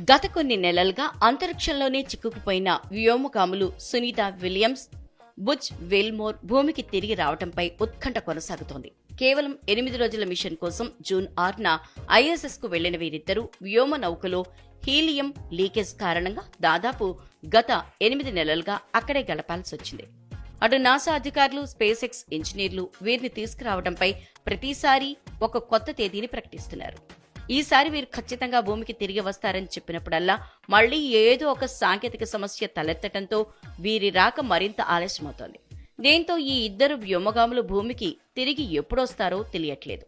గత కొన్ని నెలలుగా అంతరిక్షంలోనే చిక్కుకుపోయిన వ్యోమగాములు సునీత విలియమ్స్, బుజ్ విల్మోర్ భూమికి తిరిగి రావడంపై ఉత్కంఠ కొనసాగుతోంది. కేవలం 8 రోజుల మిషన్ కోసం జూన్ 6న ఐఎస్ఎస్ కు వెళ్లిన వీరిద్దరూ వ్యోమ నౌకలో హీలియం లీకేజ్ కారణంగా దాదాపు గత 8 నెలలుగా అక్కడే గడపాల్సి వచ్చింది. అటు నాసా అధికారులు, స్పేస్ ఎక్స్ ఇంజనీర్లు వీరిని తీసుకురావడంపై ప్రతిసారి ఒక కొత్త తేదీని ప్రకటిస్తున్నారు. ఈసారి వీరు ఖచ్చితంగా భూమికి తిరిగి వస్తారని చెప్పినప్పుడల్లా మళ్లీ ఏదో ఒక సాంకేతిక సమస్య తలెత్తడంతో వీరి రాక మరింత ఆలస్యమవుతోంది. దీంతో ఈ ఇద్దరు వ్యోమగాములు భూమికి తిరిగి ఎప్పుడొస్తారో తెలియట్లేదు.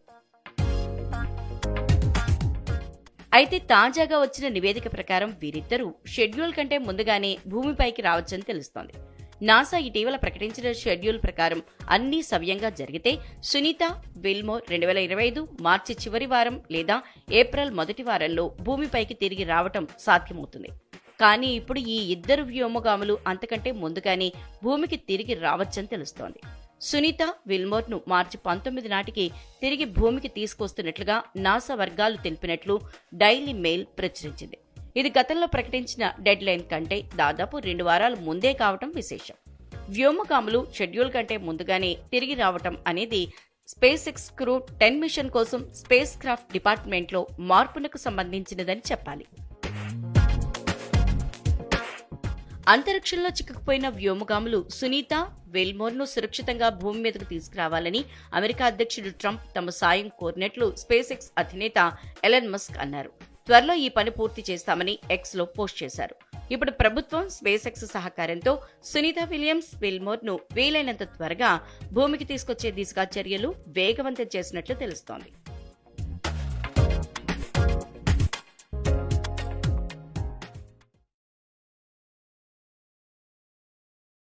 అయితే తాజాగా వచ్చిన నివేదిక ప్రకారం వీరిద్దరూ షెడ్యూల్ కంటే ముందుగానే భూమిపైకి రావచ్చని తెలుస్తోంది. నాసా ఇటీవల ప్రకటించిన షెడ్యూల్ ప్రకారం అన్నీ సవ్యంగా జరిగితే సునీత విల్మోర్ 2025 మార్చి చివరి వారం లేదా ఏప్రిల్ మొదటి వారంలో భూమిపైకి తిరిగి రావటం సాధ్యమవుతుంది. కానీ ఇప్పుడు ఈ ఇద్దరు వ్యోమగాములు అంతకంటే ముందుగానే భూమికి తిరిగి రావచ్చని తెలుస్తోంది. సునీత విల్మోర్ ను మార్చి 19 నాటికి తిరిగి భూమికి తీసుకొస్తున్నట్లుగా నాసా వర్గాలు తెలిపినట్లు డైలీ మెయిల్ ప్రచురించింది. ఇది గతంలో ప్రకటించిన డెడ్ లైన్ కంటే దాదాపు 2 వారాల ముందే కావటం విశేషం. వ్యోమగాములు షెడ్యూల్ కంటే ముందుగానే తిరిగి రావటం అనేది స్పేస్ ఎక్స్ క్రూ 10 మిషన్ కోసం స్పేస్ క్రాఫ్ట్ డిపార్ట్మెంట్లో మార్పులకు సంబంధించినదని చెప్పాలి. అంతరిక్షంలో చిక్కుకుపోయిన వ్యోమగాములు సునీత విల్మోర్ ను సురక్షితంగా భూమి మీదకు తీసుకురావాలని అమెరికా అధ్యక్షుడు ట్రంప్ తమ సాయం కోరినట్లు స్పేస్ ఎక్స్ అధినేత ఎలన్ మస్క్ అన్నారు. త్వరలో ఈ పని పూర్తి చేస్తామని ఎక్స్ లో పోస్ట్ చేశారు. ఇప్పుడు ప్రభుత్వం స్పేస్ ఎక్స్ సహకారంతో సునీత విలియమ్స్, విల్మోర్ ను వీలైనంత త్వరగా భూమికి తీసుకొచ్చే దిశగా చర్యలు వేగవంతం చేసినట్లు తెలుస్తోంది.